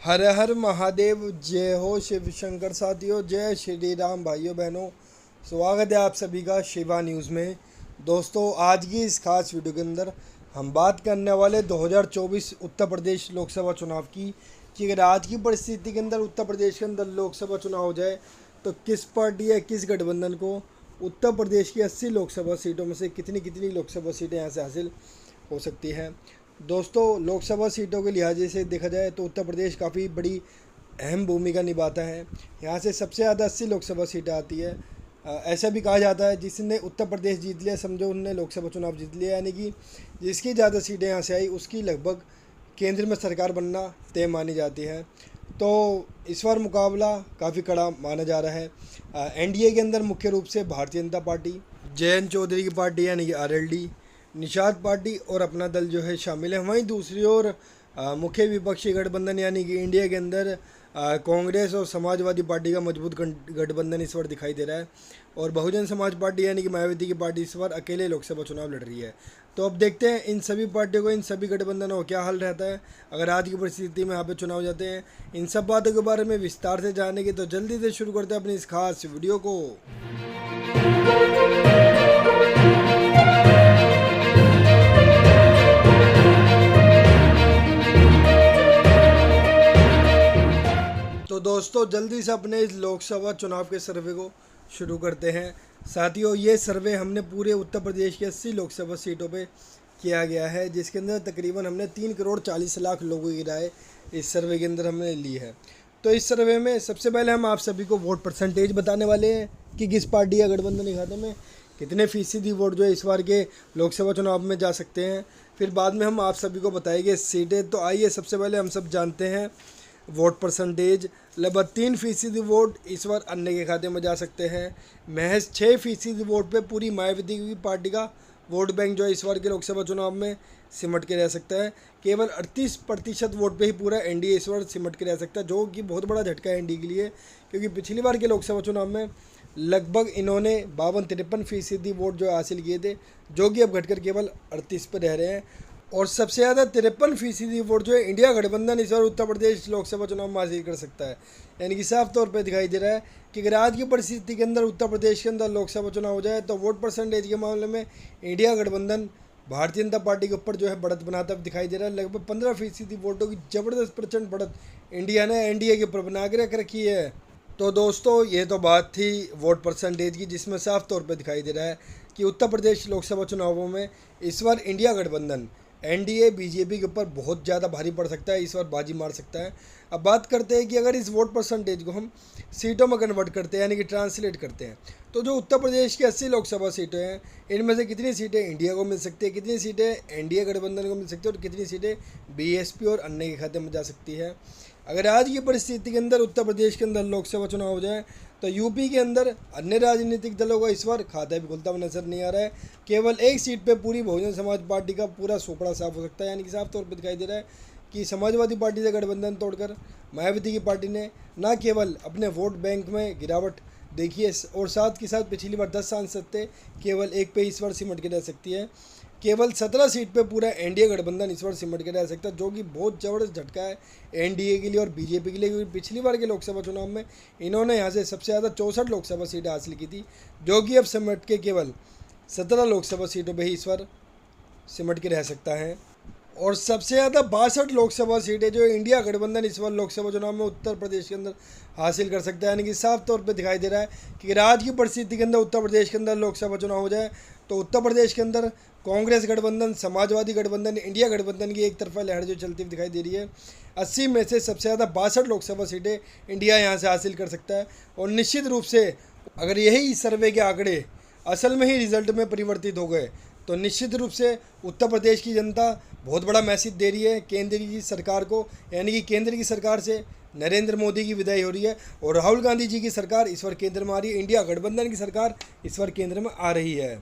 हर हर महादेव। जय हो शिव शंकर साथियों, जय श्री राम भाइयों बहनों। स्वागत है आप सभी का शिवा न्यूज़ में। दोस्तों, आज की इस खास वीडियो के अंदर हम बात करने वाले 2024 उत्तर प्रदेश लोकसभा चुनाव की कि अगर आज की परिस्थिति के अंदर उत्तर प्रदेश के अंदर लोकसभा चुनाव हो जाए तो किस पार्टी या किस गठबंधन को उत्तर प्रदेश की 80 लोकसभा सीटों में से कितनी कितनी लोकसभा सीटें यहाँ से हासिल हो सकती हैं। दोस्तों, लोकसभा सीटों के लिहाज से देखा जाए तो उत्तर प्रदेश काफ़ी बड़ी अहम भूमिका निभाता है। यहाँ से सबसे ज़्यादा 80 लोकसभा सीटें आती है। ऐसा भी कहा जाता है जिसने उत्तर प्रदेश जीत लिया, समझो उनने लोकसभा चुनाव जीत लिया, यानी कि जिसकी ज़्यादा सीटें यहाँ से आई उसकी लगभग केंद्र में सरकार बनना तय मानी जाती है। तो इस बार मुकाबला काफ़ी कड़ा माना जा रहा है। एनडीए के अंदर मुख्य रूप से भारतीय जनता पार्टी, जयंत चौधरी की पार्टी यानी कि आरएलडी, निषाद पार्टी और अपना दल जो है शामिल है। वहीं दूसरी ओर मुख्य विपक्षी गठबंधन यानी कि इंडिया के अंदर कांग्रेस और समाजवादी पार्टी का मजबूत गठबंधन इस बार दिखाई दे रहा है और बहुजन समाज पार्टी यानी कि मायावती की पार्टी इस बार अकेले लोकसभा चुनाव लड़ रही है। तो अब देखते हैं इन सभी पार्टियों को, इन सभी गठबंधनों को क्या हल रहता है अगर आज की परिस्थिति में यहाँ पे चुनाव जाते हैं। इन सब बातों के बारे में विस्तार से जानने की तो जल्दी से शुरू करते हैं अपनी इस खास वीडियो को। तो दोस्तों, जल्दी से अपने इस लोकसभा चुनाव के सर्वे को शुरू करते हैं। साथियों, ये सर्वे हमने पूरे उत्तर प्रदेश की 80 लोकसभा सीटों पे किया गया है, जिसके अंदर तकरीबन हमने 3 करोड़ 40 लाख लोगों की राय इस सर्वे के अंदर हमने ली है। तो इस सर्वे में सबसे पहले हम आप सभी को वोट परसेंटेज बताने वाले हैं कि किस पार्टी या गठबंधन के खाते में कितने फीसदी वोट जो है इस बार के लोकसभा चुनाव में जा सकते हैं। फिर बाद में हम आप सभी को बताएंगे सीटें। तो आइए सबसे पहले हम सब जानते हैं वोट परसेंटेज। लगभग 3% वोट इस बार अन्य के खाते में जा सकते हैं। महज 6% वोट पे पूरी मायावती की पार्टी का वोट बैंक जो है इस बार के लोकसभा चुनाव में सिमट के रह सकता है। केवल 38% वोट पे ही पूरा एनडीए इस बार सिमट के रह सकता है, जो कि बहुत बड़ा झटका है एनडीए के लिए, क्योंकि पिछली बार के लोकसभा चुनाव में लगभग इन्होंने 52-53% वोट जो हासिल किए थे, जो कि अब घटकर केवल 38 पर रह रहे हैं। और सबसे ज़्यादा 53% वोट जो है इंडिया गठबंधन इस बार उत्तर प्रदेश लोकसभा चुनाव में हासिल कर सकता है। यानी कि साफ तौर पे दिखाई दे रहा है कि अगर आज की परिस्थिति के अंदर उत्तर प्रदेश के अंदर लोकसभा चुनाव हो जाए तो वोट परसेंटेज के मामले में इंडिया गठबंधन भारतीय जनता पार्टी के ऊपर जो है बढ़त बनाता दिखाई दे रहा है। लगभग 15% वोटों की ज़बरदस्त प्रचंड बढ़त इंडिया ने एनडीए के ऊपर बना के रख रखी है। तो दोस्तों, ये तो बात थी वोट परसेंटेज की, जिसमें साफ तौर पर दिखाई दे रहा है कि उत्तर प्रदेश लोकसभा चुनावों में इस बार इंडिया गठबंधन एनडीए बीजेपी के ऊपर बहुत ज़्यादा भारी पड़ सकता है, इस बार बाजी मार सकता है। अब बात करते हैं कि अगर इस वोट परसेंटेज को हम सीटों में कन्वर्ट करते हैं यानी कि ट्रांसलेट करते हैं, तो जो उत्तर प्रदेश की 80 लोकसभा सीटें हैं, इनमें से कितनी सीटें इंडिया को मिल सकती है, कितनी सीटें एनडीए गठबंधन को मिल सकती है और कितनी सीटें बीएसपी और अन्य के खाते में जा सकती है। अगर आज की परिस्थिति के अंदर उत्तर प्रदेश के अंदर लोकसभा चुनाव हो जाए तो यूपी के अंदर अन्य राजनीतिक दलों का इस बार खाता भी खुलता हुआ नजर नहीं आ रहा है। केवल एक सीट पे पूरी बहुजन समाज पार्टी का पूरा सोपड़ा साफ हो सकता है। यानी कि साफ तौर पर दिखाई दे रहा है कि समाजवादी पार्टी से गठबंधन तोड़कर मायावती की पार्टी ने न केवल अपने वोट बैंक में गिरावट देखी है और साथ के साथ पिछली बार 10 सांसद थे, केवल एक पे इस बार सिमट के रह सकती है। केवल 17 सीट पे पूरा एनडीए गठबंधन इस बार सिमट के रह सकता है, जो कि बहुत ज़बरदस्त झटका है एनडीए के लिए और बीजेपी के लिए, क्योंकि पिछली बार के लोकसभा चुनाव में इन्होंने यहाँ से सबसे ज़्यादा 64 लोकसभा सीटें हासिल की थी, जो कि अब सिमट के केवल 17 लोकसभा सीटों पर ही इस बार सिमट के रह सकता है। और सबसे ज़्यादा 62 लोकसभा सीटें जो इंडिया गठबंधन इस बार लोकसभा चुनाव में उत्तर प्रदेश के अंदर हासिल कर सकता है। यानी कि साफ तौर पे दिखाई दे रहा है कि अगर आज की परिस्थिति के अंदर उत्तर प्रदेश के अंदर लोकसभा चुनाव हो जाए तो उत्तर प्रदेश के अंदर कांग्रेस गठबंधन, समाजवादी गठबंधन, इंडिया गठबंधन की एक तरफा लहर जो चलती हुई दिखाई दे रही है। 80 में से सबसे ज़्यादा 62 लोकसभा सीटें इंडिया यहाँ से हासिल कर सकता है। और निश्चित रूप से अगर यही सर्वे के आंकड़े असल में ही रिजल्ट में परिवर्तित हो गए तो निश्चित रूप से उत्तर प्रदेश की जनता बहुत बड़ा मैसेज दे रही है केंद्र की सरकार को, यानी कि केंद्र की सरकार से नरेंद्र मोदी की विदाई हो रही है और राहुल गांधी जी की सरकार इस बार केंद्र में आ रही है, इंडिया गठबंधन की सरकार इस बार केंद्र में आ रही है।